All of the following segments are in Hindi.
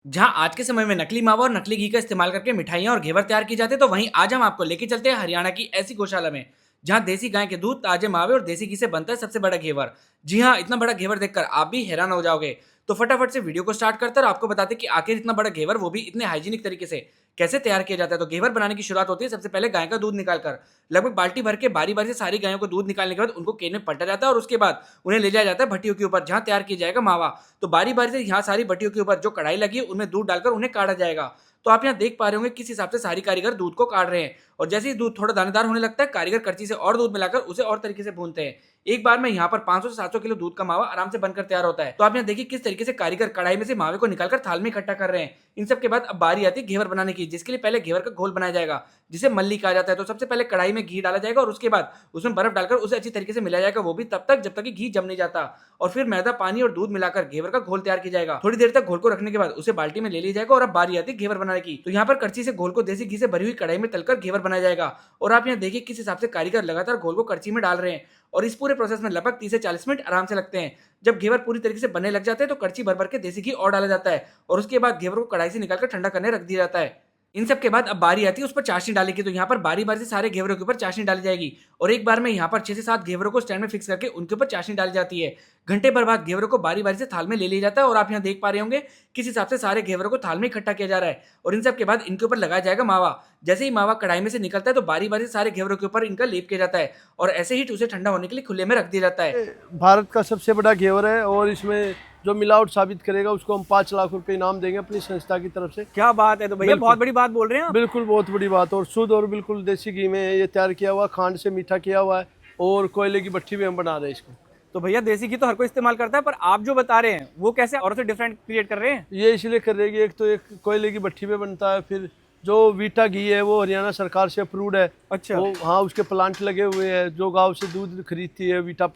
जहां आज के समय में नकली मावा और नकली घी का इस्तेमाल करके मिठाइयां और घेवर तैयार किए जाते हैं, तो वहीं आज हम आपको लेके चलते हैं हरियाणा की ऐसी गौशाला में जहां देसी गाय के दूध, ताजे मावे और देसी घी से बनता है सबसे बड़ा घेवर। जी हाँ, इतना बड़ा घेवर देखकर आप भी हैरान हो जाओगे। तो फटाफट से वीडियो को स्टार्ट करते हैं और आपको बताते हैं कि आखिर इतना बड़ा घेवर, वो भी इतने हाइजीनिक तरीके से, कैसे तैयार किया जाता है। तो घेवर बनाने की शुरुआत होती है सबसे पहले गाय का दूध निकालकर। लगभग बाल्टी भर के बारी बारी से सारी गायों को दूध निकालने के बाद उनको केन में पलटा जाता है और उसके बाद उन्हें ले जाया जाता है भट्टियों के ऊपर, जहां तैयार किया जाएगा मावा। तो बारी बारी से यहाँ सारी भट्टियों के ऊपर जो कढ़ाई लगी है उनमें दूध डालकर उन्हें काढ़ा जाएगा। तो आप यहाँ देख पा रहे होंगे किस हिसाब से सारी कारीगर दूध को काढ़ रहे हैं। और जैसे ही दूध थोड़ा दानेदार होने लगता है, कारीगर करची से और दूध मिलाकर उसे और तरीके से भूनते हैं। एक बार में यहाँ पर 500 से 700 किलो दूध का मावा आराम से बनकर तैयार होता है। तो आप यहाँ देखिए किस तरीके से कारीगर कढ़ाई में से मावे को निकालकर थाल में इकट्ठा कर रहे हैं। इन सब के बाद अब बारी आती है घेवर बनाने की, जिसके लिए पहले घेवर का घोल बनाया जाएगा, जिसे मल्ली कहा जाता है। तो सबसे पहले कढ़ाई में घी डाला जाएगा और उसके बाद उसमें बर्फ डालकर उसे अच्छी तरीके से मिलाया जाएगा, वो भी तब तक जब तक कि घी जम नहीं जाता। और फिर मैदा, पानी और दूध मिलाकर घेवर का घोल तैयार किया जाएगा। थोड़ी देर तक घोल को रखने के बाद उसे बाल्टी में ले लिया जाएगा और अब बारी आती है घेवर बनाने की। तो यहाँ पर करछी से घोल को देसी घी से भरी हुई कढ़ाई में तलकर घेवर बनाया जाएगा। और आप यहाँ देखिए किस हिसाब से कारीगर लगातार घोल को करछी में डाल रहे हैं। और इस पूरे प्रोसेस में लगभग 30 से 40 मिनट आराम से लगते हैं। जब घेवर पूरी तरीके से बनने लग जाते हैं तो करछी भर भर के देसी घी और डाला जाता है और उसके बाद घेवर को कढ़ाई से निकालकर ठंडा करने रख दिया जाता है। इन सब के बाद अब बारी आती है उस पर चाशनी डालने की। तो यहाँ पर बारी बारी से सारे घेवरों के ऊपर चाशनी डाली जाएगी और एक बार में यहाँ पर 6 से 7 घेवरों को स्टैंड में फिक्स करके उनके ऊपर चाशनी डाली जाती है। घंटे भर बाद घेवरों को बारी बारी से थाल में ले लिया जाता है और आप यहाँ देख पा रहे होंगे किस हिसाब से सारे घेवरों को थाल में इकट्ठा किया जा रहा है। और इन सब के बाद इनके ऊपर लगाया जाएगा मावा। जैसे ही मावा कढ़ाई में से निकलता है तो बारी बारी से सारे घेवरों के ऊपर इनका लेप किया जाता है और ऐसे ही उसे ठंडा होने के लिए खुले में रख दिया जाता है। भारत का सबसे बड़ा घेवर है और इसमें जो मिलावट साबित करेगा उसको हम 5 लाख रुपए इनाम देंगे अपनी संस्था की तरफ से। क्या बात है! तो भैया बहुत बड़ी बात बोल रहे हैं आप। बिल्कुल बहुत बड़ी बात, और शुद्ध और बिल्कुल देसी घी में ये तैयार किया हुआ, खांड से मीठा किया हुआ है और कोयले की भट्टी में हम बना रहे हैं इसको। तो भैया देसी घी तो हर कोई इस्तेमाल करता है, पर आप जो बता रहे हैं वो कैसे और से डिफरेंट क्रिएट कर रहे हैं? ये इसलिए कर रहे हैं कि एक तो एक कोयले की भट्टी में बनता है, फिर जो वीटा घी है वो हरियाणा सरकार से अप्रूव्ड है। अच्छा। वो हाँ, उसके प्लांट लगे हुए हैं जो गाँव से दूध खरीदती है वीटा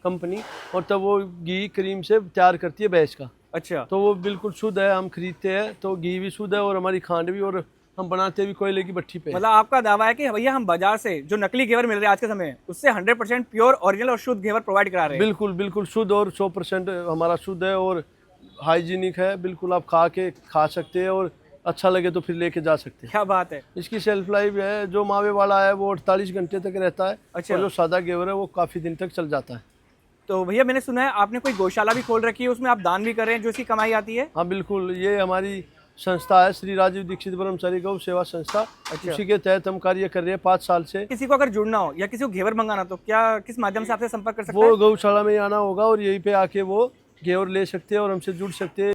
कंपनी, और तब वो घी क्रीम से तैयार करती है भैंस का। अच्छा। तो वो बिल्कुल शुद्ध है, हम खरीदते हैं तो घी भी शुद्ध है और हमारी खांड भी, और हम बनाते भी कोयले की भट्टी पे। मतलब आपका दावा है कि भैया हम बाजार से जो नकली घेवर मिल रहे हैं आज के समय में, उससे 100% प्योर, ओरिजिनल और शुद्ध घेवर प्रोवाइड करा रहे हैं। बिल्कुल बिल्कुल शुद्ध और 100% हमारा शुद्ध है और हाइजीनिक है। बिल्कुल आप खा सकते हैं और अच्छा लगे तो फिर लेके जा सकते हैं। क्या बात है! इसकी शेल्फ लाइफ है, जो मावे वाला है वो 48 घंटे तक रहता है। अच्छा। और जो सादा घेवर है वो काफ़ी दिन तक चल जाता है। तो भैया मैंने सुना है आपने कोई गौशाला भी खोल रखी है, उसमें आप दान भी कर रहे हैं, जो इसकी कमाई आती है? हाँ बिल्कुल, ये हमारी संस्था है श्री राजीव दीक्षित ब्रह्मचारी गौ सेवा संस्था। अच्छा। उसी के तहत हम कार्य कर रहे हैं 5 साल से। किसी को अगर जुड़ना हो या किसी को घेवर मंगाना, तो क्या किस माध्यम से आपसे संपर्क कर सकता है? वो गौशाला में आना होगा और यहीं पे आके वो घेवर ले सकते हैं और हमसे जुड़ सकते हैं।